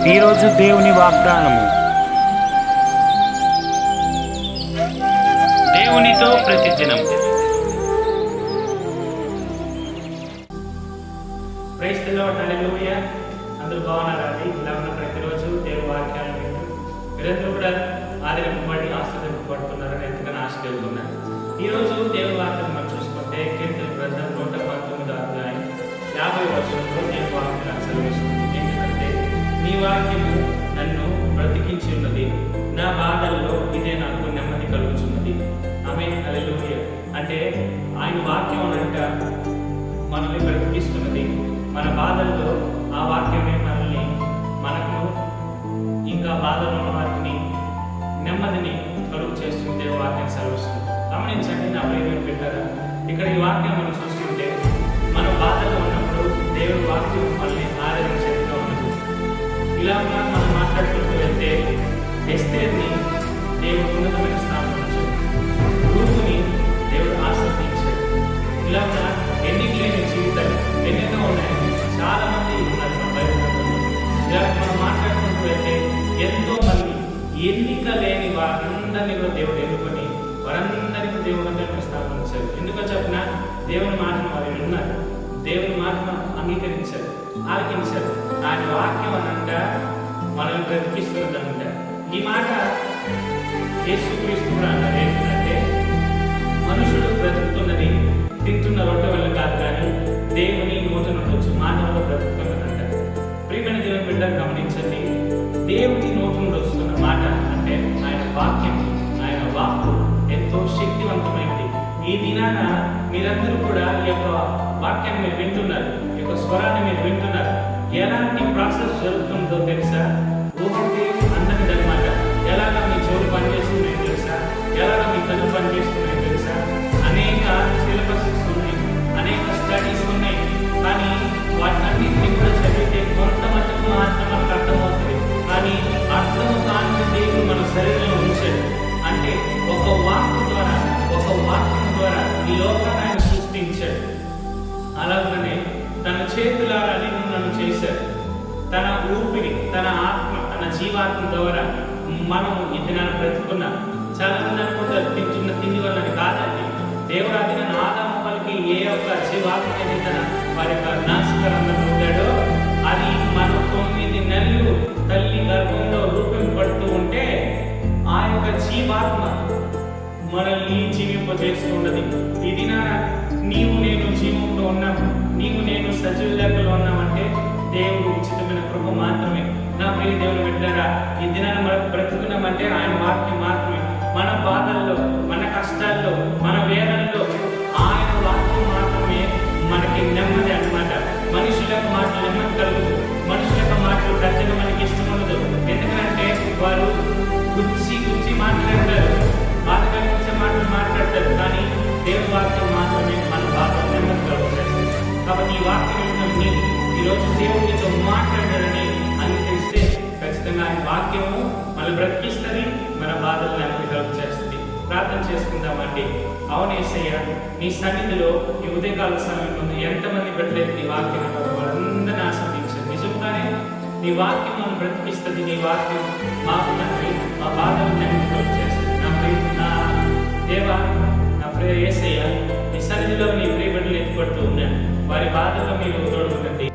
ఈరోజు దేవుని వాగ్దానము. దేవునితో ప్రతిదినం. ప్రైజ్ ది లార్డ్, హల్లెలూయా. అందరూ బాగున్నారండి? ఇలా ఉన్న ప్రతిరోజు దేవుని వాక్యాలను వింటూ మీరందరూ కూడా ఆదరింపబడి ఆశీర్వదింపబడుతున్నారని ఎంతగానో ఆశ కలుగుతున్నాను. ఈరోజు దేవుని వాక్యం మనం చూసుకుంటే కీర్తన గ్రంథం 119వ అధ్యాయం 50వ వచనంలో దేవుని వాక్యం సెలవిస్తుంది. ఏంటంటే, నీ వాక్యము నన్ను బ్రతికించి ఉన్నది, నా బాధల్లో ఇదే నాకు నెమ్మది కలుగుతున్నది. ఆమేన్, హల్లెలూయా. అంటే ఆయన వాక్యం అనంట మనల్ని బ్రతికిస్తున్నది. మన బాధల్లో ఆ వాక్యమే మనకు ఇంకా బాధలో ఉన్న వాటిని నెమ్మదిని కలుగు చేస్తుంది. దేవుని వాక్యం సెలవిస్తుంది. గమనించండి నా ప్రియమైన బిడ్డలారా, ఇక్కడ ఈ వాక్యం మనం చూసుకుంటే మన బాధల్లో ఉన్నప్పుడు దేవుని వాక్యం మనల్ని ఆదరించేదిగా ఉన్నది. ఇలా మనం మాట్లాడుకుంటూ వెళ్తే ఎస్తేర్ని దేవుడు ఉన్నతమైన స్థానంలో ఉంచాడు, రూతుని దేవుడు ఆశీర్వదించాడు. ఇలా ఎన్నిక లేని జీవితాలు ఎన్నెన్నో ఉన్నాయి, చాలా మంది ఉన్నారు మన బైబిల్లో. ఇలా మనం మాట్లాడుకుంటూ వెళ్తే ఎంతో మంది ఎన్నిక లేని వారందరినీ కూడా దేవుడు ఎన్నుకొని వారందరికీ దేవుడు స్థానం ఉంచారు. ఎందుకో చెప్పిన దేవుని మాటను వారు విన్నారు, దేవుని మాటను అంగీకరించారు, ఆలకించారు. ఆయన వాక్యం అనంట మనల్ని బ్రతికిస్తున్నదంట. ఈ మాట యేసుక్రీస్తు కూడా అన్నారు. ఏంటంటే, మనుషుడు బ్రతుకుతున్నది తింటున్న రొట్టె వల్ల కాదు, కానీ దేవుని నోటి నుండి వచ్చి మాట వల్ల బ్రతుకుతున్నదంట. ప్రియమైన దేవుని బిడ్డలు గమనించండి, దేవుని నోటి నుండి వస్తున్న మాట అంటే ఆయన వాక్యం, ఆయన వాక్కు ఎంతో శక్తివంతమైనది. ఈ దినాన మీరందరూ కూడా ఈ యొక్క వాక్యాన్ని మీరు వింటున్నారు, ఈ యొక్క స్వరాన్ని మీరు వింటున్నారు. ఎలాంటి ప్రాసెస్ జరుగుతుందో తెలుసా? ఊహకి అందరిది అనమాట. ఎలాగా మీ చెవులు పనిచేస్తున్నాయో తెలుసా? ఎలాగా మీ కళ్ళు పనిచేస్తున్నాయో తెలుసా? అనేక సిలబసెస్ ఉన్నాయి, అనేక స్టడీస్ ఉన్నాయి. కానీ వాటన్నింటినీ కూడా చదివితే కొంతమందికి మాత్రం మనకు అర్థమవుతుంది. కానీ అర్థం కాని దేవుడు మన శరీరంలో ఉంచాడు. అంటే ఒక వాక్కు ద్వారా, ఒక వాక్యం ద్వారా ఈ లోకాన్ని ఆయన సృష్టించాడు. అలాగనే తన చేతులారా నన్ను చేశాడు. తన ఊపిరి, తన ఆత్మ, తన జీవాత్మ ద్వారా మనము ఈ దినాన్ని బ్రతుకున్నాం. చాలా మంది అనుకుంటారు తింటున్న తిండి వల్ల కాదండి. దేవుడు ఆ దినాన్ని ఆదాము వాళ్ళకి ఏ యొక్క జీవాత్మ ఏదైతే వారి యొక్క నాసికరంలో ఉంటాడో అది మనం 9 నెలలు తల్లి గర్భంలో రూపింపడుతూ ఉంటే ఆ యొక్క జీవాత్మ మనల్ని జీవింపజేస్తూ ఉన్నది. ఈ దినాన నీవు నేను జీవంలో ఉన్నాము, నీవు నేను సజీవ లెక్కలో ఉన్నామంటే దేవుడు ఉచితమైన కృప మాత్రమే. నా ప్రియ దేవుని బిడ్డలారా, ఈ దినాన్ని మనం బ్రతుకున్నామంటే ఆయన వాక్యం మాత్రమే. మన బాధల్లో, మన కష్టాల్లో, మన వేదనలో ఆయన వాక్యం మాత్రమే మనకి నెమ్మది అన్నమాట. మనుషుల యొక్క మాటలు నెమ్మది కలుగుతుంది. మనుషుల యొక్క మాటలు పెద్దగా మనకి ఇష్టం ఉండదు. ఎందుకంటే వారు గుచ్చి మాట్లాడతారు, బాధ కలిగించే మాటలు మాట్లాడతారు. కానీ దేవుని వాక్యం మాత్రమే మన బాధ నెమ్మది కలుగుతుంది. కాబట్టి ఈ వాక్యం నీవు ఈరోజు దేవునితో మాట్లాడాలని అంగీకరిస్తే ఖచ్చితంగా ఆయన వాక్యము మన బ్రతికిస్తుంది, మన బాధలను నెమ్మది కలుగు చేస్తుంది. ప్రార్థన చేసుకుందామండి. అవును యేసయ్య, నీ సన్నిధిలో ఈ ఉదయకాల సమయంలో ఎంతమంది బిడ్డలైతే నీ వాక్యం వాళ్ళందరినీ ఆస్వాదించారు. నిజంగానే నీ వాక్యం మనం బ్రతికిస్తుంది. నీ వాక్యం మాకు తండ్రి మా బాధలను నెమ్మది కలుగు చేస్తుంది. నా దేవ, నా ప్రియ యేసయ్య, నీ సన్నిధిలో నీ ప్రియ బిడ్డలు ఎత్తుపడుతూ ఉన్నాను. వారి బాధల్లో మీరు తోడుకుంటుంది.